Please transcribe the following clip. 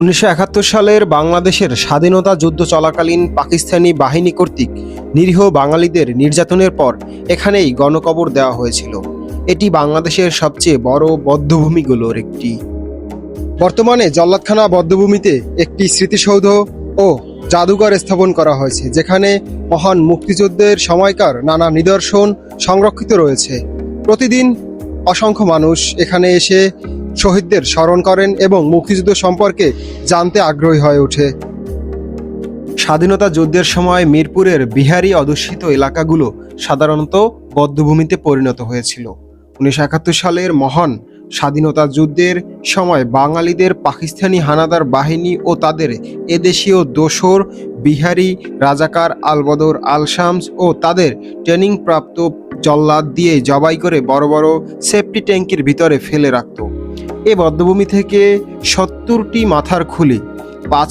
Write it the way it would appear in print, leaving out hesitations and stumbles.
১৯৭১ সালের বাংলাদেশের স্বাধীনতা যুদ্ধ চলাকালীন পাকিস্তানি বাহিনী কর্তৃক নিরীহ বাঙালিদের নির্যাতনের পর এখানেই গণকবর দেওয়া হয়েছিল। এটি বাংলাদেশের সবচেয়ে বড় বধ্যভূমিগুলোর একটি। বর্তমানে জল্লাদখানা বধ্যভূমিতে একটি স্মৃতিসৌধ ও জাদুঘর স্থাপন করা হয়েছে, যেখানে মহান মুক্তিযুদ্ধের সময়কার নানা নিদর্শন সংরক্ষিত রয়েছে। প্রতিদিন অসংখ্য মানুষ এখানে এসে শহীদদের স্মরণ করেন এবং মুক্তিযুদ্ধ সম্পর্কে জানতে আগ্রহী হয়ে ওঠে। স্বাধীনতা যুদ্ধের সময় মিরপুরের বিহারি অধ্যুষিত এলাকাগুলো সাধারণত বধ্যভূমিতে পরিণত হয়েছিল। ১৯৭১ সালের মহান স্বাধীনতা যুদ্ধের সময় বাঙালিদের পাকিস্তানি হানাদার বাহিনী ও তাদের এদেশীয় দোসর বিহারি রাজাকার আলবদর আল শামস ও তাদের ট্রেনিংপ্রাপ্ত জল্লাদ দিয়ে জবাই করে বড় বড় সেফটি ট্যাঙ্কের ভিতরে ফেলে রাখত। এ বধ্যভূমি থেকে ৭০টি মাথার খুলি, ৫